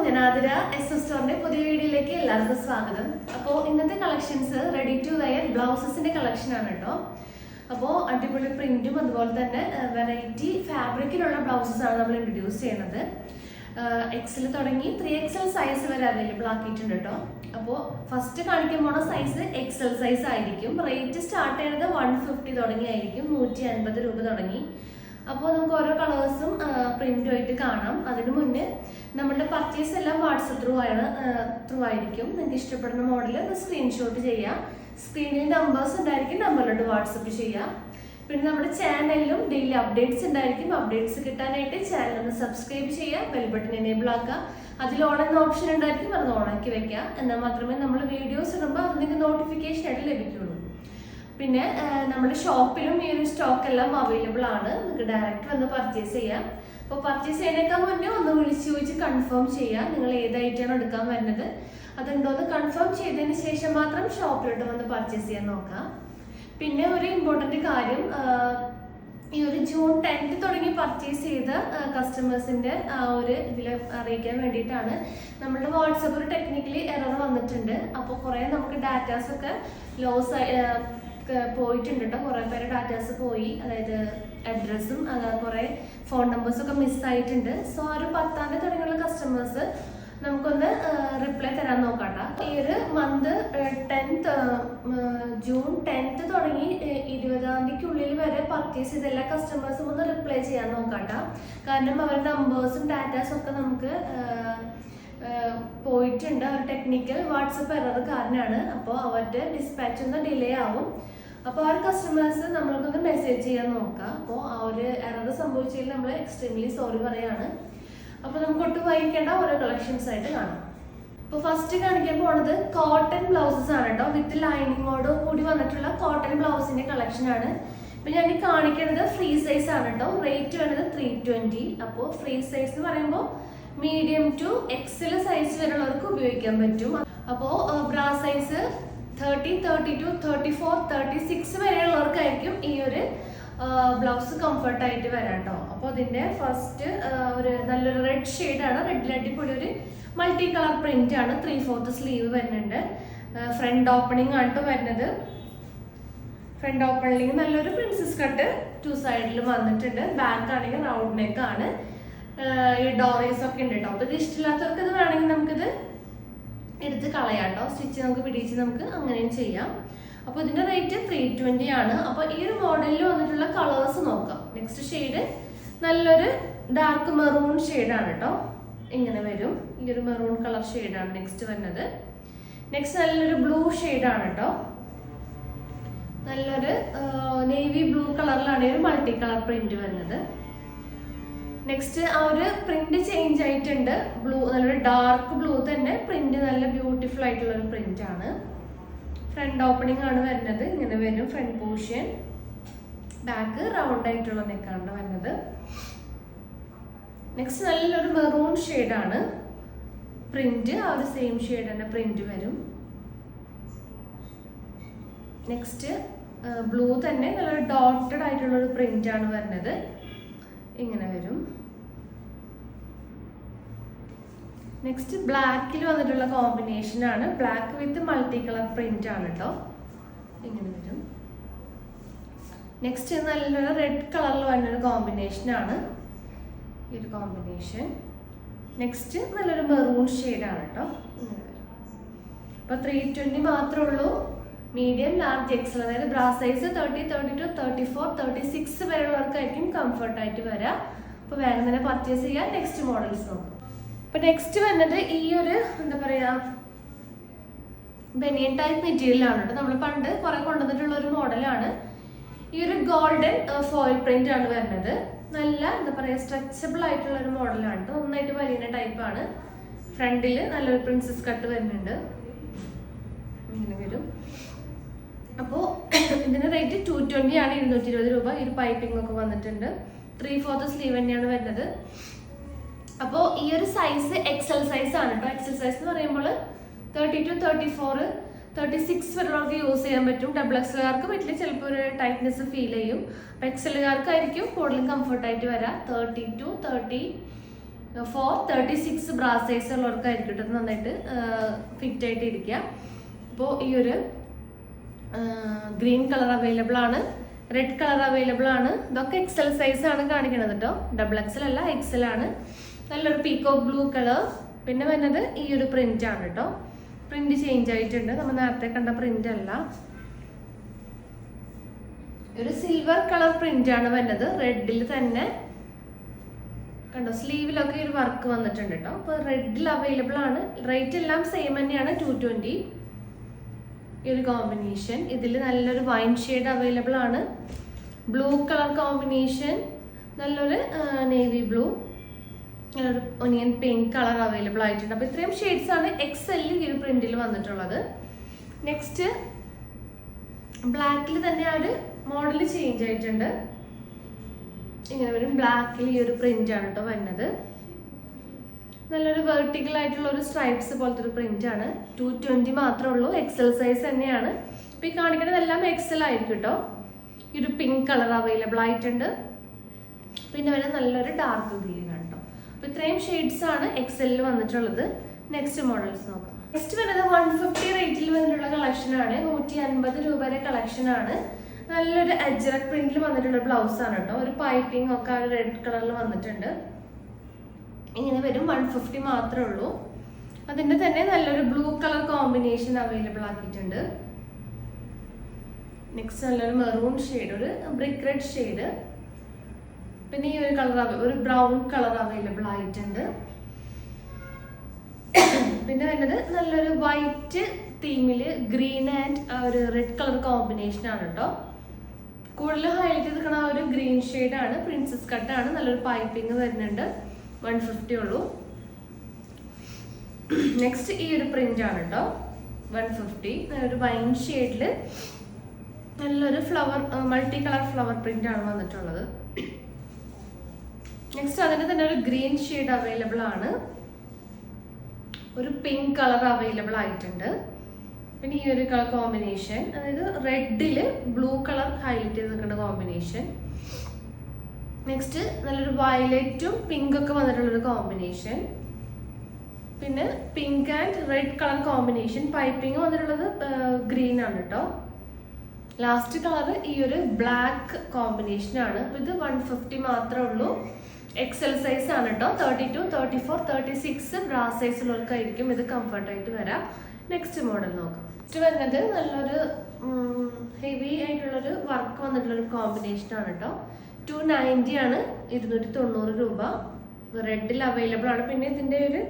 ഞാൻ ആതിര എസ് സ്റ്റോറിന്റെ പുതിയ വീഡിയോയിലേക്ക് എല്ലാവർക്കും സ്വാഗതം. അപ്പോൾ ഇന്നത്തെ കളക്ഷൻസ് റെഡി ടു വെയർ ബ്ലൗസസിന്റെ കളക്ഷൻ ആണ് കേട്ടോ. അപ്പോൾ അടിപൊളി പ്രിന്റും അതുപോലെ തന്നെ വെറൈറ്റി ഫാബ്രിക്കിലുള്ള ബ്ലൗസസ് ആണ് നമ്മൾ ഇൻട്രൊഡ്യൂസ് ചെയ്യുന്നത്. എക്സൽ തുടങ്ങി 3XL സൈസ് വരെ അവൈലബിൾ ആക്കിയിട്ടുണ്ട് കേട്ടോ. അപ്പോൾ ഫസ്റ്റ് കാണിക്കാൻ പോണ സൈസ് XL സൈസ് ആയിരിക്കും. റേറ്റ് സ്റ്റാർട്ട് ചെയ്യുന്നത് 150 തുടങ്ങിയായിരിക്കും, 150 രൂപ തുടങ്ങി. അപ്പോൾ നമുക്ക് ഓരോ കളേഴ്സും പ്രിന്റുമായിട്ട് കാണാം. അതിന് മുന്നേ നമ്മളുടെ പർച്ചേസ് എല്ലാം വാട്സപ്പ് ത്രൂ ആയിരിക്കും. നിങ്ങൾക്ക് ഇഷ്ടപ്പെടുന്ന മോഡൽ സ്ക്രീൻഷോട്ട് ചെയ്യുക. സ്ക്രീനിൽ നമ്പേഴ്സ് ഉണ്ടായിരിക്കും, നമ്പറിലോട്ട് വാട്സപ്പ് ചെയ്യുക. പിന്നെ നമ്മുടെ ചാനലിലും ഡെയിലി അപ്ഡേറ്റ്സ് ഉണ്ടായിരിക്കും. അപ്ഡേറ്റ്സ് കിട്ടാനായിട്ട് ചാനൽ ഒന്ന് സബ്സ്ക്രൈബ് ചെയ്യുക, ബെൽ ബട്ടൺ എനേബിൾ ആക്കുക. അതിൽ ഓൺ എന്ന ഓപ്ഷൻ ഉണ്ടായിരിക്കും, അത് ഓണാക്കി വെക്കുക. എന്നാൽ മാത്രമേ നമ്മൾ വീഡിയോസ് ഇടുമ്പോൾ അത് നിങ്ങൾക്ക് നോട്ടിഫിക്കേഷൻ ആയിട്ട് ലഭിക്കുള്ളൂ. പിന്നെ നമ്മുടെ ഷോപ്പിലും ഈ ഒരു സ്റ്റോക്ക് എല്ലാം അവൈലബിൾ ആണ്. നിങ്ങൾക്ക് ഡയറക്റ്റ് വന്ന് പർച്ചേസ് ചെയ്യാം. അപ്പോൾ പർച്ചേസ് ചെയ്യുന്നതിനേക്കാൾ മുന്നേ ഒന്ന് വിളിച്ച് ചോദിച്ച് കൺഫേം ചെയ്യാം. നിങ്ങൾ ഏതായിട്ടാണ് എടുക്കാൻ വരുന്നത് അതുണ്ടോന്ന് കൺഫേം ചെയ്തതിന് ശേഷം മാത്രം ഷോപ്പിലോട്ട് വന്ന് പർച്ചേസ് ചെയ്യാൻ നോക്കാം. പിന്നെ ഒരു ഇമ്പോർട്ടൻ്റ് കാര്യം, ഈ ഒരു ജൂൺ 10 തുടങ്ങി പർച്ചേസ് ചെയ്ത കസ്റ്റമേഴ്സിൻ്റെ ഒരു ഇതിൽ അറിയിക്കാൻ വേണ്ടിയിട്ടാണ്. നമ്മുടെ വാട്സപ്പ് ഒരു ടെക്നിക്കലി എറർ വന്നിട്ടുണ്ട്. അപ്പോൾ കുറേ നമുക്ക് ഡാറ്റാസൊക്കെ ലോസ് പോയിട്ടുണ്ട് കേട്ടോ. കുറേ പേര് ഡാറ്റാസ് പോയി, അതായത് അഡ്രസ്സും കുറേ ഫോൺ നമ്പേഴ്സൊക്കെ മിസ്സായിട്ടുണ്ട്. സോ ആ ഒരു 10 തുടങ്ങിയുള്ള കസ്റ്റമേഴ്സ് നമുക്കൊന്ന് റിപ്ലൈ തരാൻ നോക്കാട്ടോ. ഈ ഒരു മന്ത് 10th ജൂൺ 10 തുടങ്ങി 20 വരെ പർച്ചേസ് ചെയ്ത എല്ലാ കസ്റ്റമേഴ്സും ഒന്ന് റിപ്ലൈ ചെയ്യാൻ നോക്കാട്ടോ. കാരണം അവരുടെ നമ്പേഴ്സും ഡാറ്റാസും ഒക്കെ നമുക്ക് പോയിട്ടുണ്ട്. അവർ ടെക്നിക്കൽ വാട്സപ്പ് എറർ കാരണമാണ്. അപ്പോൾ അവരുടെ ഡിസ്പാച്ച് ഒന്ന് ഡിലേ ആവും. അപ്പോൾ ആ ഒരു കസ്റ്റമേഴ്സ് നമ്മൾക്കൊന്ന് മെസ്സേജ് ചെയ്യാൻ നോക്കാം. അപ്പോൾ ആ ഒരു എറർ സംഭവിച്ചതിൽ നമ്മൾ എക്സ്ട്രീംലി സോറി പറയാണ്. അപ്പോൾ നമുക്ക് ഒട്ടും വൈകിക്കേണ്ട ഓരോ കളക്ഷൻസ് ആയിട്ട് കാണാം. ഇപ്പോൾ ഫസ്റ്റ് കാണിക്കാൻ പോണത് കോട്ടൺ ബ്ലൗസസ് ആണ് കേട്ടോ. വിത്ത് ലൈനിങ്ങോട് കൂടി വന്നിട്ടുള്ള കോട്ടൺ ബ്ലൗസിന്റെ കളക്ഷൻ ആണ്. ഇപ്പം ഞാൻ ഈ കാണിക്കുന്നത് ഫ്രീ സൈസ് ആണ് കേട്ടോ. റേറ്റ് വരുന്നത് 320. അപ്പോൾ ഫ്രീ സൈസ് എന്ന് പറയുമ്പോൾ മീഡിയം ടു XL സൈസ് വരെയുള്ളവർക്ക് ഉപയോഗിക്കാൻ പറ്റും. അപ്പോൾ ബ്രാ സൈസ് 30, 32, 34, 36 വരെയുള്ളവർക്കായിരിക്കും ഈ ഒരു ബ്ലൗസ് കംഫർട്ടായിട്ട് വരാം കേട്ടോ. അപ്പോൾ അതിൻ്റെ ഫസ്റ്റ് ഒരു നല്ലൊരു റെഡ് ഷെയ്ഡാണ്. റെഡിൽ അടിപൊളി ഒരു മൾട്ടി കളർ പ്രിന്റ് ആണ്. 3/4 സ്ലീവ് വരുന്നുണ്ട്. ഫ്രണ്ട് ഓപ്പണിംഗ് ആണ് കേട്ടോ വരുന്നത്. ഫ്രണ്ട് ഓപ്പണിംഗ് നല്ലൊരു പ്രിൻസസ് കട്ട് 2 സൈഡിലും വന്നിട്ടുണ്ട്. ബാക്ക് ആണെങ്കിൽ റൗണ്ട് നെക്ക് ആണ്. ഈ ഡോറീസ് ഒക്കെ ഉണ്ട് കേട്ടോ. അപ്പോൾ ഇത് ഇഷ്ടമില്ലാത്തവർക്ക് ഇത് വേണമെങ്കിൽ നമുക്കിത് എടുത്ത് കളയാം കേട്ടോ. സ്റ്റിച്ച് നമുക്ക് പിടിച്ച് നമുക്ക് അങ്ങനെയും ചെയ്യാം. അപ്പോൾ ഇതിൻ്റെ റേറ്റ് 320 ആണ്. അപ്പോൾ ഈ ഒരു മോഡലിൽ വന്നിട്ടുള്ള കളേഴ്സ് നോക്കാം. നെക്സ്റ്റ് ഷെയ്ഡ് നല്ലൊരു ഡാർക്ക് മെറൂൺ ഷെയ്ഡാണ് കേട്ടോ. ഇങ്ങനെ വരും. ഈ ഒരു മെറൂൺ കളർ ഷെയ്ഡാണ് നെക്സ്റ്റ് വരുന്നത്. നെക്സ്റ്റ് നല്ലൊരു ബ്ലൂ ഷെയ്ഡാണ് കേട്ടോ. നല്ലൊരു നേവി ബ്ലൂ കളറിലാണ് ഈ ഒരു മൾട്ടി കളർ പ്രിന്റ് വരുന്നത്. നെക്സ്റ്റ് ആ ഒരു പ്രിന്റ് ചേഞ്ച് ആയിട്ടുണ്ട്. ബ്ലൂ നല്ലൊരു ഡാർക്ക് ബ്ലൂ തന്നെ പ്രിന്റ് നല്ല ബ്യൂട്ടിഫുൾ ആയിട്ടുള്ള ഒരു പ്രിന്റ് ആണ്. ഫ്രണ്ട് ഓപ്പണിംഗ് ആണ് വരുന്നത്. ഇങ്ങനെ വരും ഫ്രണ്ട് പോർഷൻ. ബാക്ക് റൗണ്ട് ആയിട്ടുള്ള നെക്കാണ് വരുന്നത്. നെക്സ്റ്റ് നല്ലൊരു മെറൂൺ ഷെയ്ഡാണ് പ്രിന്റ്. ആ ഒരു സെയിം ഷെയ്ഡ് തന്നെ പ്രിന്റ് വരും. നെക്സ്റ്റ് ബ്ലൂ തന്നെ നല്ലൊരു ഡോട്ടഡ് ആയിട്ടുള്ള ഒരു പ്രിന്റ് ആണ് വരുന്നത്. ഇങ്ങനെ വരും. നെക്സ്റ്റ് ബ്ലാക്കിൽ വന്നിട്ടുള്ള കോമ്പിനേഷൻ ആണ്. Black with multi colour print ആണ് കേട്ടോ. ഇങ്ങനെ വരും. നെക്സ്റ്റ് നല്ലൊരു റെഡ് കളറിൽ വരുന്നൊരു കോമ്പിനേഷൻ ആണ് ഈ ഒരു കോമ്പിനേഷൻ. നെക്സ്റ്റ് നല്ലൊരു മെറൂൺ ഷെയ്ഡാണ് കേട്ടോ. ഇങ്ങനെ വരും. അപ്പോൾ 320 മാത്രമേ ഉള്ളൂ. മീഡിയം, ലാർജ്, XL അതായത് ബ്രാ സൈസ് 30, 32, 34, 36 വരെയുള്ളവർക്കായിരിക്കും കംഫർട്ടായിട്ട് വരാം. അപ്പോൾ വേഗം തന്നെ പർച്ചേസ് ചെയ്യാം. നെക്സ്റ്റ് മോഡൽസ് നോക്കാം. അപ്പോൾ നെക്സ്റ്റ് വരുന്നത് ഈ ഒരു എന്താ പറയുക ബനിയൻ ടൈപ്പ് മെറ്റീരിയലാണ് കേട്ടോ. നമ്മൾ പണ്ട് കുറേ കൊണ്ടുവന്നിട്ടുള്ള ഒരു മോഡലാണ്. ഈ ഒരു ഗോൾഡൻ ഫോയിൽ പ്രിന്റ് ആണ് വരുന്നത്. നല്ല എന്താ പറയുക സ്ട്രെച്ചബിൾ ആയിട്ടുള്ള ഒരു മോഡലാണ് കേട്ടോ. നന്നായിട്ട് വലിയ ടൈപ്പാണ്. ഫ്രണ്ടിൽ നല്ലൊരു പ്രിൻസസ് കട്ട് വരുന്നുണ്ട്. ഇങ്ങനെ വരും. അപ്പോൾ ഇതിൻ്റെ റേറ്റ് 220 ആണ്. 220 രൂപ. ഈ ഒരു പൈപ്പിംഗ് ഒക്കെ വന്നിട്ടുണ്ട്. 3/4 സ്ലീവ് തന്നെയാണ് വരുന്നത്. അപ്പോൾ ഈ ഒരു സൈസ് XL സൈസ് ആണ് കേട്ടോ. XL സൈസ് എന്ന് പറയുമ്പോൾ 32, 34, 36 വരെയുള്ളവർക്ക് യൂസ് ചെയ്യാൻ പറ്റും. XXLകാർക്ക് പറ്റില്ല, ചിലപ്പോൾ ഒരു ടൈറ്റ്നെസ് ഫീൽ ചെയ്യും. അപ്പോൾ XLകാർക്കായിരിക്കും കൂടുതലും കംഫർട്ടായിട്ട് വരാം. 32, 30, 436 ബ്രാ സൈസ് ഉള്ളവർക്കായിരിക്കും കേട്ടോ നന്നായിട്ട് ഫിറ്റ് ആയിട്ട് ഇരിക്കുക. അപ്പോൾ ഈ ഒരു ഗ്രീൻ കളർ അവൈലബിൾ ആണ്, റെഡ് കളർ അവൈലബിൾ ആണ്. ഇതൊക്കെ എക്സൽ സൈസ് ആണ് കാണിക്കുന്നത് കേട്ടോ, XXL അല്ല XL ആണ്. നല്ലൊരു പീകോക്ക് ബ്ലൂ കളർ. പിന്നെ വരുന്നത് ഈ ഒരു പ്രിന്റ് ആണ് കേട്ടോ. പ്രിന്റ് ചേഞ്ച് ആയിട്ടുണ്ട്, നമ്മൾ നേരത്തെ കണ്ട പ്രിന്റ് അല്ല. ഒരു സിൽവർ കളർ പ്രിന്റ് ആണ് വരുന്നത്. റെഡിൽ തന്നെ കണ്ടോ, സ്ലീവിലൊക്കെ ഒരു വർക്ക് വന്നിട്ടുണ്ട് കേട്ടോ. അപ്പോൾ റെഡിൽ അവൈലബിൾ ആണ്. റേറ്റ് എല്ലാം സെയിം തന്നെയാണ്, 220. ഈ ഒരു കോമ്പിനേഷൻ ഇതിൽ നല്ലൊരു വൈൻ ഷെയ്ഡ് അവൈലബിൾ ആണ്. ബ്ലൂ കളർ കോമ്പിനേഷൻ, നല്ലൊരു നേവി ബ്ലൂ, നല്ലൊരു ഒനിയൻ പിങ്ക് കളർ അവൈലബിൾ ആയിട്ടുണ്ട്. അപ്പോൾ ഇത്രയും ഷെയ്ഡ്സ് ആണ് XL ഈ ഒരു പ്രിന്റിൽ വന്നിട്ടുള്ളത്. നെക്സ്റ്റ് ബ്ലാക്കിൽ തന്നെ ആ ഒരു മോഡൽ ചേഞ്ച് ആയിട്ടുണ്ട്. ഇങ്ങനെ വരും. ബ്ലാക്കിൽ ഈ ഒരു പ്രിന്റ് ആണ് കേട്ടോ വരുന്നത്. നല്ലൊരു വെർട്ടിക്കൽ ആയിട്ടുള്ള ഒരു സ്ട്രൈപ്സ് പോലത്തെ ഒരു പ്രിന്റ് ആണ്. 220 മാത്രമേ ഉള്ളൂ. XL സൈസ് തന്നെയാണ്. അപ്പോൾ ഈ കാണിക്കുന്നതെല്ലാം XL ആയിരിക്കും കേട്ടോ. ഈ ഒരു പിങ്ക് കളർ അവൈലബിൾ ആയിട്ടുണ്ട്. പിന്നെ വരെ നല്ലൊരു ഡാർക്ക് ഗ്രീൻ ആണ് കേട്ടോ. അപ്പോൾ ഇത്രയും ഷെയ്ഡ്സ് ആണ് XL വന്നിട്ടുള്ളത്. നെക്സ്റ്റ് മോഡൽസ് നോക്കാം. നെക്സ്റ്റ് വരുന്നത് 150 റേറ്റിൽ വന്നിട്ടുള്ള കളക്ഷൻ ആണ്. 150 രൂപയുടെ കളക്ഷൻ ആണ്. നല്ലൊരു അജ്രക് പ്രിന്റിൽ വന്നിട്ടുള്ള ബ്ലൗസ് ആണ് കേട്ടോ. ഒരു പൈപ്പിംഗ് ഒക്കെ റെഡ് കളറിൽ വന്നിട്ടുണ്ട്. ഇങ്ങനെ വരും. 150 മാത്രമേ ഉള്ളൂ. അതിന്റെ തന്നെ നല്ലൊരു ബ്ലൂ കളർ കോമ്പിനേഷൻ അവൈലബിൾ ആക്കിയിട്ടുണ്ട്. നെക്സ്റ്റ് നല്ലൊരു മെറൂൺ ഷെയ്ഡ്, ഒരു ബ്രിക്ക് റെഡ് ഷെയ്ഡ്. പിന്നെ ഈ ഒരു കളർ ഒരു ബ്രൗൺ കളർ അവൈലബിൾ ആയിട്ടുണ്ട്. പിന്നെ വരുന്നത് നല്ലൊരു വൈറ്റ് തീമില് ഗ്രീൻ ആൻഡ് ഒരു റെഡ് കളർ കോമ്പിനേഷൻ ആണ് കേട്ടോ. കൂടുതൽ ഹൈലൈറ്റ് ചെയ്ത് നിൽക്കുന്ന ഒരു ഗ്രീൻ ഷെയ്ഡ് ആണ്. പ്രിൻസസ് കട്ട് ആണ്. നല്ലൊരു പൈപ്പിംഗ് വരുന്നുണ്ട്. 150 ഉള്ളൂ. നെക്സ്റ്റ് ഈ ഒരു പ്രിന്റ് ആണ് കേട്ടോ. 150. നല്ലൊരു വൈൻ ഷെയ്ഡില് നല്ലൊരു flower multi colour flower print ആണ് വന്നിട്ടുള്ളത്. നെക്സ്റ്റ് അതിന് തന്നെ ഒരു ഗ്രീൻ ഷെയ്ഡ് അവൈലബിൾ ആണ്. ഒരു പിങ്ക് കളർ അവൈലബിൾ ആയിട്ടുണ്ട്. പിന്നെ ഈ ഒരു കളർ കോമ്പിനേഷൻ, അതായത് റെഡില് ബ്ലൂ കളർ ഹൈലൈറ്റ് ചെയ്ത് നിൽക്കുന്ന കോമ്പിനേഷൻ. നെക്സ്റ്റ് നല്ലൊരു വയലറ്റും പിങ്ക് ഒക്കെ വന്നിട്ടുള്ളൊരു കോമ്പിനേഷൻ. പിന്നെ pink and red colour combination. Piping വന്നിട്ടുള്ളത് ഗ്രീൻ ആണ് കേട്ടോ. ലാസ്റ്റ് കളർ ഈ ഒരു ബ്ലാക്ക് കോമ്പിനേഷൻ ആണ്. ഇത് 150 മാത്രമേ ഉള്ളൂ. XL സൈസ് ആണ് കേട്ടോ. 32, 34, 36 ബ്രാ സൈസ് ഉള്ളവർക്കായിരിക്കും ഇത് കംഫർട്ടായിട്ട് വരാം. നെക്സ്റ്റ് മോഡൽ നോക്കാം. നെക്സ്റ്റ് വരുന്നത് നല്ലൊരു ഹെവി ആയിട്ടുള്ളൊരു വർക്ക് വന്നിട്ടുള്ളൊരു കോമ്പിനേഷൻ ആണ് കേട്ടോ. 290 ആണ്. 290 രൂപ. റെഡിൽ അവൈലബിൾ ആണ്. പിന്നെ ഇതിൻ്റെ ഒരു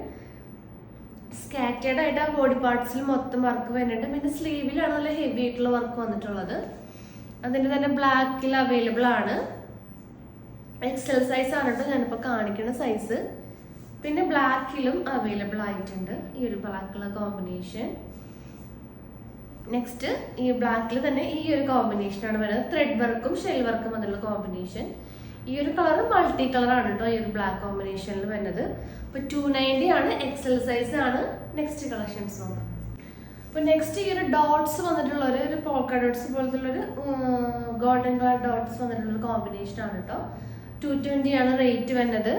സ്കാറ്റേഡ് ആയിട്ട് ആ ബോഡി പാർട്സിൽ മൊത്തം വർക്ക് വരുന്നുണ്ട്. പിന്നെ സ്ലീവിലാണ് നല്ല ഹെവി ആയിട്ടുള്ള വർക്ക് വന്നിട്ടുള്ളത്. അതിൻ്റെ തന്നെ ബ്ലാക്കിൽ അവൈലബിൾ ആണ്. XL സൈസ് ആണ് കേട്ടോ ഞാനിപ്പോൾ കാണിക്കുന്ന സൈസ്. പിന്നെ ബ്ലാക്കിലും അവൈലബിൾ ആയിട്ടുണ്ട് ഈ ഒരു ബ്ലാക്ക് കളർ കോമ്പിനേഷൻ. നെക്സ്റ്റ് ഈ ബ്ലാക്കിൽ തന്നെ ഈ ഒരു കോമ്പിനേഷൻ ആണ് വരുന്നത്. ത്രെഡ് വർക്കും ഷെൽ വർക്കും വന്നുള്ള കോമ്പിനേഷൻ. ഈ ഒരു കളർ മൾട്ടി കളർ ആണ് കേട്ടോ ഈ ഒരു ബ്ലാക്ക് കോമ്പിനേഷനിൽ വരുന്നത്. അപ്പോൾ 290 ആണ്. XL സൈസ് ആണ്. നെക്സ്റ്റ് കളക്ഷൻസ് നോക്കാം. അപ്പോൾ നെക്സ്റ്റ് ഈ ഒരു ഡോട്ട്സ് വന്നിട്ടുള്ള ഒരു പോൾക്ക ഡോട്ട്സ് പോലത്തെ ഒരു ഗോൾഡൻ കളർ ഡോട്ട്സ് വന്നിട്ടുള്ള കോമ്പിനേഷൻ ആണ് കേട്ടോ. 220 ആണ് റേറ്റ് വരുന്നത്.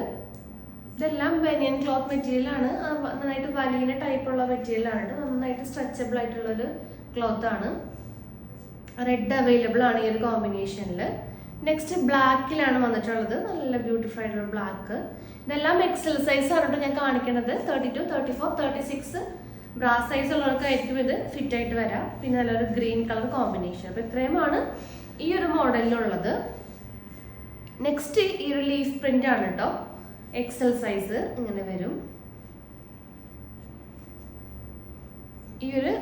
ഇതെല്ലാം ബനിയൻ ക്ലോത്ത് മെറ്റീരിയൽ ആണ്. നന്നായിട്ട് വലിയ ടൈപ്പുള്ള മെറ്റീരിയൽ ആണ്. നന്നായിട്ട് സ്ട്രെച്ചബിൾ ആയിട്ടുള്ളൊരു ക്ലോത്ത് ആണ്. റെഡ് അവൈലബിൾ ആണ് ഈ ഒരു കോമ്പിനേഷനിൽ. നെക്സ്റ്റ് ബ്ലാക്കിലാണ് വന്നിട്ടുള്ളത്. നല്ല ബ്യൂട്ടിഫുൾ ആയിട്ടുള്ള ബ്ലാക്ക്. ഇതെല്ലാം XL സൈസ് ആണ് കേട്ടോ ഞാൻ കാണിക്കുന്നത്. 32, 34, 36 ബ്രാ സൈസ് ഉള്ളവർക്കായിരിക്കും ഇത് ഫിറ്റ് ആയിട്ട് വരാം. പിന്നെ നല്ലൊരു ഗ്രീൻ കളർ കോമ്പിനേഷൻ. അപ്പോൾ ഇത്രയുമാണ് ഈ ഒരു മോഡലിലുള്ളത്. നെക്സ്റ്റ് ഈ ഒരു ലീഫ് പ്രിന്റ് ആണ് കേട്ടോ. XL സൈസ് ഇങ്ങനെ വരും. ഈ ഒരു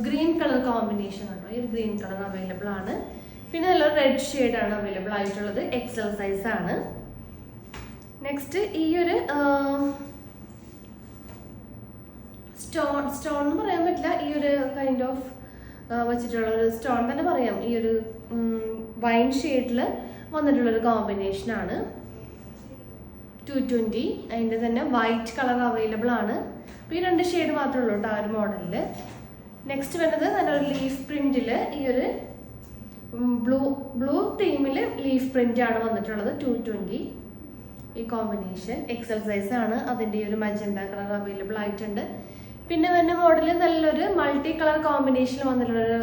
ഗ്രീൻ കളർ കോമ്പിനേഷൻ കേട്ടോ. ഈ ഒരു ഗ്രീൻ കളർ അവൈലബിൾ ആണ്. പിന്നെ നല്ലൊരു റെഡ് ഷെയ്ഡ് ആണ് അവൈലബിൾ ആയിട്ടുള്ളത്. XL സൈസ് ആണ്. നെക്സ്റ്റ് ഈ ഒരു സ്റ്റോൺ എന്ന് പറയാൻ പറ്റില്ല. ഈ ഒരു കൈൻഡ് ഓഫ് വെച്ചിട്ടുള്ള ഒരു സ്റ്റോൺ തന്നെ പറയാം. ഈ ഒരു വൈൻ ഷെയ്ഡിൽ വന്നിട്ടുള്ളൊരു കോമ്പിനേഷൻ ആണ്. 220. അതിൻ്റെ തന്നെ വൈറ്റ് കളർ അവൈലബിൾ ആണ്. അപ്പോൾ ഈ 2 ഷെയ്ഡ് മാത്രമേ ഉള്ളൂ കേട്ടോ ആ ഒരു മോഡലിൽ. നെക്സ്റ്റ് വരുന്നത് നല്ലൊരു ലീഫ് പ്രിന്റിൽ ഈ ഒരു ബ്ലൂ തീമിൽ ലീഫ് പ്രിന്റ് ആണ് വന്നിട്ടുള്ളത്. 220. ഈ കോമ്പിനേഷൻ. എക്സൽ സൈസ് ആണ്, അതിൻ്റെ ഈ ഒരു മജന്ത കളർ അവൈലബിൾ ആയിട്ടുണ്ട്. പിന്നെ വരുന്ന മോഡൽ നല്ലൊരു മൾട്ടി കളർ കോമ്പിനേഷനിൽ വന്നിട്ടുള്ളൊരു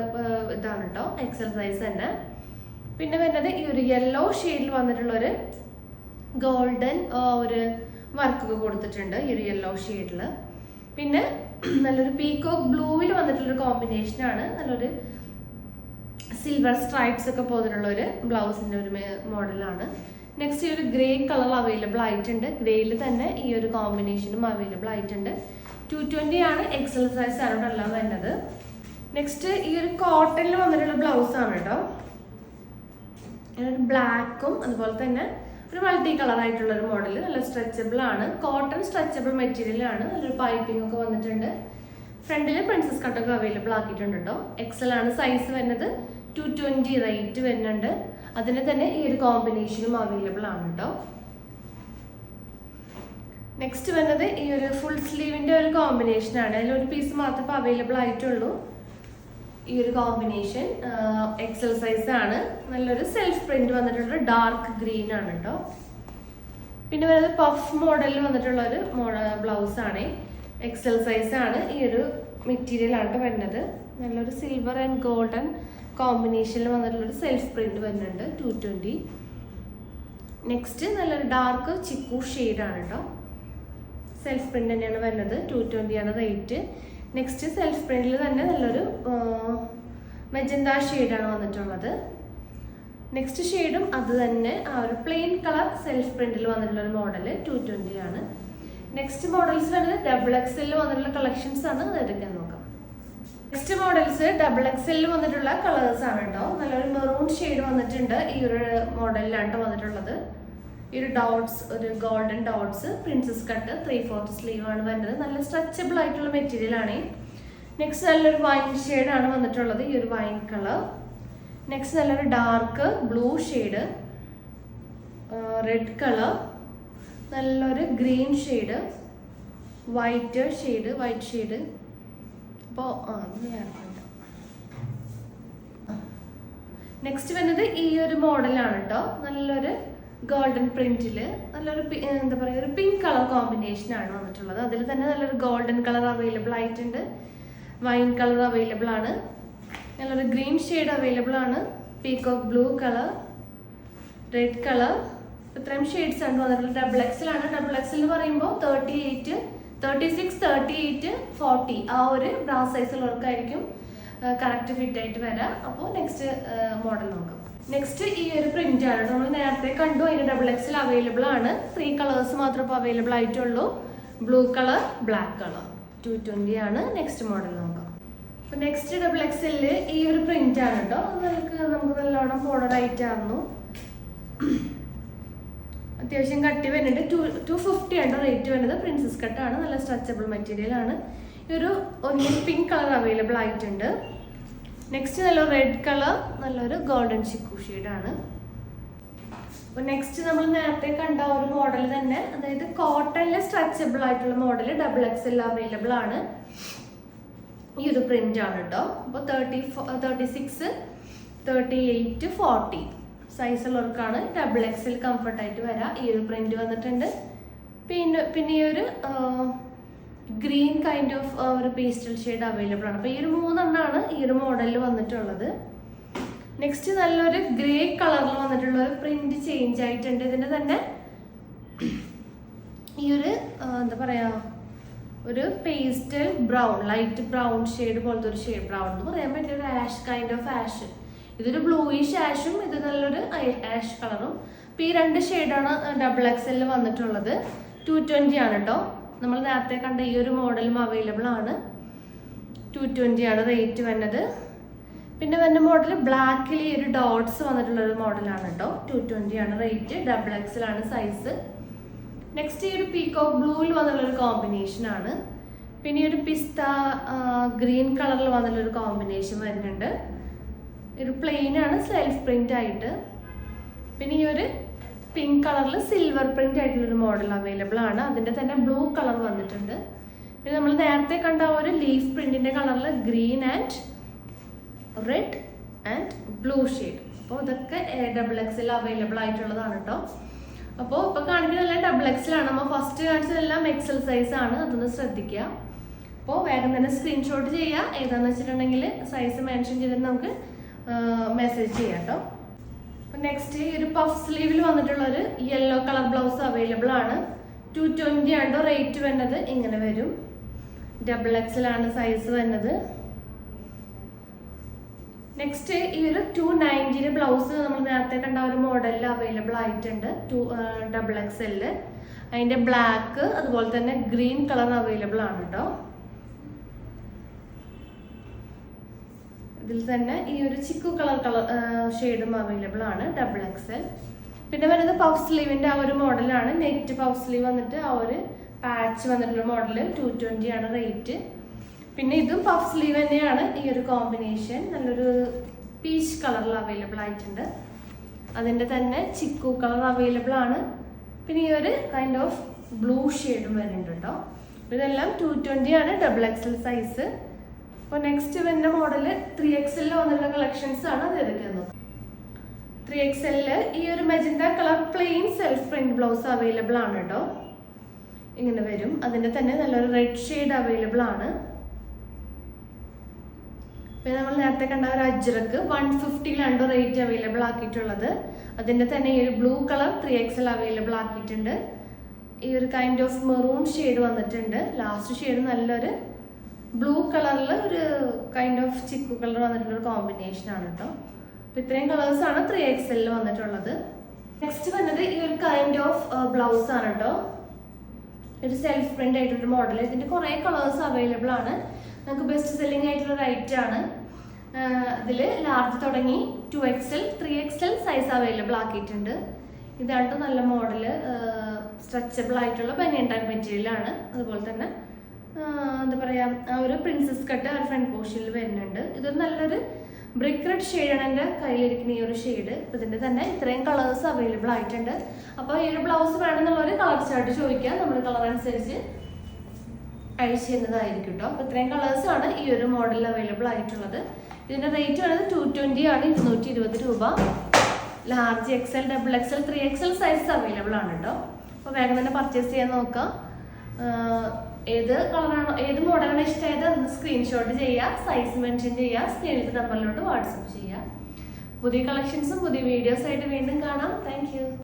ഇതാണ് കേട്ടോ, എക്സൽ സൈസ് തന്നെ. പിന്നെ വരുന്നത് ഈ ഒരു യെല്ലോ ഷെയ്ഡിൽ വന്നിട്ടുള്ളൊരു ഗോൾഡൻ ഒരു വർക്കൊക്കെ കൊടുത്തിട്ടുണ്ട് ഈ ഒരു യെല്ലോ ഷെയ്ഡിൽ. പിന്നെ നല്ലൊരു പീകോക്ക് ബ്ലൂവിൽ വന്നിട്ടുള്ളൊരു കോമ്പിനേഷനാണ്, നല്ലൊരു സിൽവർ സ്ട്രൈപ്സ് ഒക്കെ പോയിട്ടുള്ളൊരു ബ്ലൗസിൻ്റെ ഒരു മോഡലാണ്. നെക്സ്റ്റ് ഈ ഒരു ഗ്രേ കളർ അവൈലബിൾ ആയിട്ടുണ്ട്, ഗ്രേയിൽ തന്നെ ഈ ഒരു കോമ്പിനേഷനും അവൈലബിൾ ആയിട്ടുണ്ട്. 220 ആണ്, എക്സൽ സൈസ് ആണ് ഇവിടെ എല്ലാം വരുന്നത്. നെക്സ്റ്റ് ഈ ഒരു കോട്ടണിൽ വന്നിട്ടുള്ള ബ്ലൗസ് ആണ് കേട്ടോ, ബ്ലാക്കും അതുപോലെ തന്നെ ഒരു മൾട്ടി കളർ ആയിട്ടുള്ള ഒരു മോഡൽ. നല്ല സ്ട്രെച്ചബിൾ ആണ്, കോട്ടൺ സ്ട്രെച്ചബിൾ മെറ്റീരിയൽ ആണ്, നല്ലൊരു പൈപ്പിംഗ് ഒക്കെ വന്നിട്ടുണ്ട്. ഫ്രണ്ടിൽ പ്രിൻസസ് കട്ടൊക്കെ അവൈലബിൾ ആക്കിയിട്ടുണ്ട് കേട്ടോ. എക്സൽ ആണ് സൈസ് വരുന്നത്, 220 റേറ്റ് വരുന്നുണ്ട്. അതിന് തന്നെ ഈ ഒരു കോമ്പിനേഷനും അവൈലബിൾ ആണ് കേട്ടോ. നെക്സ്റ്റ് വരുന്നത് ഈ ഒരു ഫുൾ സ്ലീവിൻ്റെ ഒരു കോമ്പിനേഷൻ ആണ്, അതിലൊരു പീസ് മാത്രമേ അവൈലബിൾ ആയിട്ടുള്ളൂ. ഈ ഒരു കോമ്പിനേഷൻ എക്സൽ സൈസ് ആണ്, നല്ലൊരു സെൽഫ് പ്രിന്റ് വന്നിട്ടുള്ള ഡാർക്ക് ഗ്രീൻ ആണ് കേട്ടോ. പിന്നെ വരുന്നത് പഫ് മോഡലിൽ വന്നിട്ടുള്ള ഒരു ബ്ലൗസ് ആണ്, എക്സൽ സൈസ് ആണ്. ഈ ഒരു മെറ്റീരിയൽ ആണ് വരുന്നത്, നല്ലൊരു സിൽവർ ആൻഡ് ഗോൾഡൻ കോമ്പിനേഷനിൽ വന്നിട്ടുള്ളൊരു സെൽഫ് പ്രിന്റ് വരുന്നുണ്ട്, 220. നെക്സ്റ്റ് നല്ലൊരു ഡാർക്ക് ചിക്കു ഷെയ്ഡാണ് കേട്ടോ, സെൽഫ് പ്രിന്റ് തന്നെയാണ് വരുന്നത്, 220 ആണ് റേറ്റ്. നെക്സ്റ്റ് സെൽഫ് പ്രിന്റിൽ തന്നെ നല്ലൊരു മെജന്ത ഷെയ്ഡാണ് വന്നിട്ടുള്ളത്. നെക്സ്റ്റ് ഷെയ്ഡും അത് തന്നെ ആ ഒരു പ്ലെയിൻ കളർ സെൽഫ് പ്രിന്റിൽ വന്നിട്ടുള്ള ഒരു മോഡൽ, 220 ആണ്. നെക്സ്റ്റ് മോഡൽസ് വരുന്നത് ഡബിൾ എക്സലിൽ വന്നിട്ടുള്ള കളക്ഷൻസ് ആണ്, അതെടുക്കാൻ നോക്കാം. നെക്സ്റ്റ് മോഡൽസ് ഡബിൾ എക്സലിൽ വന്നിട്ടുള്ള കളേഴ്സ് ആണ് കേട്ടോ. നല്ലൊരു മെറൂൺ ഷെയ്ഡ് വന്നിട്ടുണ്ട് ഈ ഒരു മോഡലിലാണ് വന്നിട്ടുള്ളത്. ഈ ഒരു ഡോട്ട്സ്, ഒരു golden dots, princess cut, 3/4 sleeve ആണ് വരുന്നത്. നല്ല സ്ട്രെച്ചബിൾ ആയിട്ടുള്ള മെറ്റീരിയൽ ആണ്. നെക്സ്റ്റ് നല്ലൊരു വൈൻ ഷെയ്ഡാണ് വന്നിട്ടുള്ളത്, ഈ ഒരു വൈൻ കളർ. നെക്സ്റ്റ് നല്ലൊരു dark blue shade, red colour, നല്ലൊരു ഗ്രീൻ ഷെയ്ഡ്, വൈറ്റ് ഷെയ്ഡ്. അപ്പോൾ നെക്സ്റ്റ് വരുന്നത് ഈ ഒരു മോഡലാണ് കേട്ടോ, നല്ലൊരു ഗോൾഡൻ പ്രിന്റിൽ നല്ലൊരു എന്താ പറയുക ഒരു പിങ്ക് കളർ കോമ്പിനേഷൻ ആണ് വന്നിട്ടുള്ളത്. അതിൽ തന്നെ നല്ലൊരു ഗോൾഡൻ കളർ അവൈലബിൾ ആയിട്ടുണ്ട്, വൈൻ കളർ അവൈലബിൾ ആണ്, നല്ലൊരു ഗ്രീൻ ഷെയ്ഡ് അവൈലബിൾ ആണ്, peacock blue colour, red colour. ഇത്രയും ഷെയ്ഡ്സ് ആണ് വന്നിട്ടുള്ളത്. ഡബിൾ എക്സൽ ആണ്. ഡബിൾ എക്സൽ എന്ന് പറയുമ്പോൾ 38, 36, 38, 40 ആ ഒരു ബ്രാ സൈസുള്ളവർക്കായിരിക്കും കറക്റ്റ് ഫിറ്റ് ആയിട്ട് വരാം. അപ്പോൾ നെക്സ്റ്റ് മോഡൽ നോക്കാം. നെക്സ്റ്റ് ഈ ഒരു പ്രിന്റ് ആണ്, നമ്മൾ നേരത്തെ കണ്ടു, അതിന് ഡബിൾ എക്സൽ അവൈലബിൾ ആണ്. 3 കളേഴ്സ് മാത്രമേ ഇപ്പോൾ അവൈലബിൾ ആയിട്ടുള്ളൂ, ബ്ലൂ കളർ, ബ്ലാക്ക് കളർ, 220 ആണ്. നെക്സ്റ്റ് മോഡൽ നോക്കാം. അപ്പോൾ നെക്സ്റ്റ് ഡബിൾ എക്സലിൽ ഈ ഒരു പ്രിന്റ് ആണ് കേട്ടോ, നമുക്ക് നല്ലോണം ബോർഡർ ആയിട്ടായിരുന്നു, അത്യാവശ്യം കട്ടി വരുന്നുണ്ട്. 250 ആണ് റേറ്റ് വരുന്നത്. പ്രിൻസസ് കട്ടാണ്, നല്ല സ്ട്രെച്ചബിൾ മെറ്റീരിയൽ ആണ്. ഈ ഒരു പിങ്ക് കളർ അവൈലബിൾ ആയിട്ടുണ്ട്. നെക്സ്റ്റ് നല്ല റെഡ് കളർ, നല്ലൊരു ഗോൾഡൻ ചിക്കു ഷെയ്ഡാണ്. അപ്പോൾ നെക്സ്റ്റ് നമ്മൾ നേരത്തെ കണ്ട ഒരു മോഡൽ തന്നെ, അതായത് കോട്ടണിൽ സ്ട്രെച്ചബിൾ ആയിട്ടുള്ള മോഡൽ ഡബിൾ എക്സൽ അവൈലബിൾ ആണ്. ഈ ഒരു പ്രിന്റ് ആണ് കേട്ടോ. അപ്പോൾ 36, 38, 40 സൈസുള്ളവർക്കാണ് ഡബിൾ എക്സൽ കംഫർട്ടായിട്ട് വരാം. ഈ ഒരു പ്രിന്റ് വന്നിട്ടുണ്ട്. പിന്നെ ഈ ഒരു ഗ്രീൻ കൈൻഡ് ഓഫ് ഒരു പേസ്റ്റൽ ഷെയ്ഡ് അവൈലബിൾ ആണ്. അപ്പോൾ ഈ ഒരു 3 എണ്ണമാണ് ഈ ഒരു മോഡലിൽ വന്നിട്ടുള്ളത്. നെക്സ്റ്റ് നല്ലൊരു ഗ്രേ കളറിൽ വന്നിട്ടുള്ള ഒരു പ്രിന്റ് ചേഞ്ച് ആയിട്ടുണ്ട്. ഇതിൻ്റെ തന്നെ ഈ ഒരു എന്താ പറയുക ഒരു pastel brown, light brown shade പോലത്തെ ഒരു ഷെയ്ഡ്, ബ്രൗൺ എന്ന് പറയാൻ പറ്റിയ ഒരു ആഷ് കൈൻഡ് ഓഫ് ആഷ്. ഇതൊരു ബ്ലൂയിഷ് ആഷും ഇത് നല്ലൊരു ആഷ് കളറും. അപ്പോൾ ഈ 2 ഷെയ്ഡാണ് ഡബിൾ എക്സലിൽ വന്നിട്ടുള്ളത്. 220 ആണ് കേട്ടോ. നമ്മൾ നേരത്തെ കണ്ട ഈ ഒരു മോഡലും അവൈലബിൾ ആണ്. 220 ആണ് റേറ്റ് വരുന്നത്. പിന്നെ വരുന്ന മോഡൽ ബ്ലാക്കിൽ ഈ ഒരു ഡോട്ട്സ് വന്നിട്ടുള്ള ഒരു മോഡലാണ് കേട്ടോ. 220 ആണ് റേറ്റ്. ഡബിൾ എക്സൽ ആണ് സൈസ്. നെക്സ്റ്റ് ഈ ഒരു പീകോക്ക് ബ്ലൂവിൽ വന്നിട്ടുള്ളൊരു കോമ്പിനേഷൻ ആണ്. പിന്നെ ഈ ഒരു പിസ്ത ഗ്രീൻ കളറിൽ വന്നിട്ടുള്ളൊരു കോമ്പിനേഷൻ വരുന്നുണ്ട്. ഒരു പ്ലെയിൻ ആണ്, സെൽഫ് പ്രിന്റ് ആയിട്ട്. പിന്നെ ഈ ഒരു പിങ്ക് കളറിൽ സിൽവർ പ്രിന്റ് ആയിട്ടുള്ളൊരു മോഡൽ അവൈലബിൾ ആണ്. അതിൻ്റെ തന്നെ ബ്ലൂ കളർ വന്നിട്ടുണ്ട്. പിന്നെ നമ്മൾ നേരത്തെ കണ്ട ഒരു ലീഫ് പ്രിന്റിന്റെ കളറിൽ green and red and blue shade. അപ്പോൾ ഇതൊക്കെ ഡബിൾ എക്സിൽ അവൈലബിൾ ആയിട്ടുള്ളതാണ് കേട്ടോ. അപ്പോൾ ഇപ്പോൾ കാണിക്കുന്നതെല്ലാം ഡബിൾ എക്സൽ ആണ്. നമ്മൾ ഫസ്റ്റ് കാണിച്ചതെല്ലാം എക്സൽ സൈസ് ആണ്, അതൊന്ന് ശ്രദ്ധിക്കുക. അപ്പോൾ വേഗം തന്നെ സ്ക്രീൻഷോട്ട് ചെയ്യുക. ഏതാണെന്ന് വെച്ചിട്ടുണ്ടെങ്കിൽ സൈസ് മെൻഷൻ ചെയ്തിട്ട് നമുക്ക് മെസ്സേജ് ചെയ്യാം കേട്ടോ. അപ്പോൾ നെക്സ്റ്റ് ഈ ഒരു പഫ് സ്ലീവിൽ വന്നിട്ടുള്ളൊരു യെല്ലോ കളർ ബ്ലൗസ് അവൈലബിൾ ആണ്. 220 ആണ് റേറ്റ് വരുന്നത്. ഇങ്ങനെ വരും. ഡബിൾ എക്സൽ ആണ് സൈസ് വരുന്നത്. നെക്സ്റ്റ് ഈ ഒരു 290 ബ്ലൗസ് നമ്മൾ നേരത്തെ കണ്ട ഒരു മോഡലിൽ അവൈലബിൾ ആയിട്ടുണ്ട്. ഡബിൾ എക്സലില് അതിൻ്റെ ബ്ലാക്ക് അതുപോലെ തന്നെ ഗ്രീൻ കളർ അവൈലബിൾ ആണ് കേട്ടോ. ഇതിൽ തന്നെ ഈ ഒരു ചിക്കു കളർ ഷെയ്ഡും അവൈലബിൾ ആണ് ഡബിൾ എക്സൽ. പിന്നെ വരുന്നത് പഫ് സ്ലീവിൻ്റെ ആ ഒരു മോഡലാണ്. നെറ്റ് പഫ് സ്ലീവ് വന്നിട്ട് ആ ഒരു പാച്ച് വന്നിട്ടുള്ള മോഡല് 220 ആണ് റേറ്റ്. പിന്നെ ഇതും പഫ് സ്ലീവ് തന്നെയാണ്. ഈ ഒരു കോമ്പിനേഷൻ നല്ലൊരു പീച്ച് കളറിൽ അവൈലബിൾ ആയിട്ടുണ്ട്. അതിൻ്റെ തന്നെ ചിക്കു കളർ അവൈലബിൾ ആണ്. പിന്നെ ഈ ഒരു കൈൻഡ് ഓഫ് ബ്ലൂ ഷെയ്ഡും വരുന്നുണ്ട് കേട്ടോ. ഇതെല്ലാം 220 ആണ് ഡബിൾ എക്സൽ സൈസ്. അപ്പോൾ നെക്സ്റ്റ് വരുന്ന മോഡൽ 3XL വന്നിട്ടുള്ള കളക്ഷൻസ് ആണ്. അത് ഏതൊക്കെയാണെന്ന് നോക്കാം. 3XL ഈ ഒരു magenta colour plain self print blouse available ആണ് കേട്ടോ. ഇങ്ങനെ വരും. അതിൻ്റെ തന്നെ നല്ലൊരു റെഡ് ഷെയ്ഡ് അവൈലബിൾ ആണ്. പിന്നെ നമ്മൾ നേരത്തെ കണ്ട ഒരു അജ്രക്ക് 150 റേറ്റ് അവൈലബിൾ ആക്കിയിട്ടുള്ളത്. അതിൻ്റെ തന്നെ ഈ ഒരു ബ്ലൂ കളർ 3XL അവൈലബിൾ ആക്കിയിട്ടുണ്ട്. ഈ ഒരു കൈൻഡ് ഓഫ് മെറൂൺ ഷെയ്ഡ് വന്നിട്ടുണ്ട്. ലാസ്റ്റ് ഷെയ്ഡ് നല്ലൊരു ബ്ലൂ കളറിൽ ഒരു കൈൻഡ് ഓഫ് ചിക്കു കളർ വന്നിട്ടുള്ള ഒരു കോമ്പിനേഷൻ ആണ് കേട്ടോ. അപ്പോൾ ഇത്രയും കളേഴ്സ് ആണ് 3XL വന്നിട്ടുള്ളത്. നെക്സ്റ്റ് വന്നത് ഈ ഒരു കൈൻഡ് ഓഫ് ബ്ലൗസ് ആണ് കേട്ടോ. ഒരു സെൽഫ് പ്രിന്റ് ആയിട്ടൊരു മോഡൽ. ഇതിൻ്റെ കുറേ കളേഴ്സ് അവൈലബിൾ ആണ്. നമുക്ക് ബെസ്റ്റ് സെല്ലിംഗ് ആയിട്ടുള്ള റേറ്റ് ആണ്. ഇതിൽ ലാർജ് തുടങ്ങി 2XL 3XL സൈസ് അവൈലബിൾ ആക്കിയിട്ടുണ്ട്. ഇതാണ് നല്ല മോഡൽ. സ്ട്രെച്ചബിൾ ആയിട്ടുള്ള ബനിയൻ ടൈപ്പ് മെറ്റീരിയലാണ്. അതുപോലെ തന്നെ എന്താ പറയുക, ആ ഒരു പ്രിൻസസ് കട്ട് ആ ഫ്രണ്ട് പോർഷനിൽ വരുന്നുണ്ട്. ഇതൊരു നല്ലൊരു ബ്രിക്ക് റെഡ് ഷെയ്ഡാണ് എൻ്റെ കയ്യിലിരിക്കുന്ന ഈ ഒരു ഷെയ്ഡ്. അപ്പോൾ ഇതിൻ്റെ തന്നെ ഇത്രയും കളേഴ്സ് അവൈലബിൾ ആയിട്ടുണ്ട്. അപ്പോൾ ഈ ഒരു ബ്ലൗസ് വേണമെന്നുള്ളൊരു കളർ ചാർട്ട് ചോദിക്കുക. നമ്മൾ കളർ അനുസരിച്ച് അയച്ചു തരുന്നതായിരിക്കും കേട്ടോ. അപ്പോൾ ഇത്രയും കളേഴ്സാണ് ഈ ഒരു മോഡലിൽ അവൈലബിൾ ആയിട്ടുള്ളത്. ഇതിൻ്റെ റേറ്റ് വരുന്നത് 220 ആണ്, 220 രൂപ. Large XL double XL 3XL size available ആണ് കേട്ടോ. അപ്പോൾ വേഗം തന്നെ പർച്ചേസ് ചെയ്യാൻ നോക്കാം. ഏത് കളറാണോ ഏത് മോഡലാണ് ഇഷ്ടമായത് അതൊന്ന് സ്ക്രീൻഷോട്ട് ചെയ്യുക, സൈസ് മെൻഷൻ ചെയ്യുക, സ്ക്രീനിലത്തെ നമ്പറിലോട്ട് വാട്സപ്പ് ചെയ്യുക. പുതിയ കളക്ഷൻസും പുതിയ വീഡിയോസ് ആയിട്ട് വീണ്ടും കാണാം. Thank you.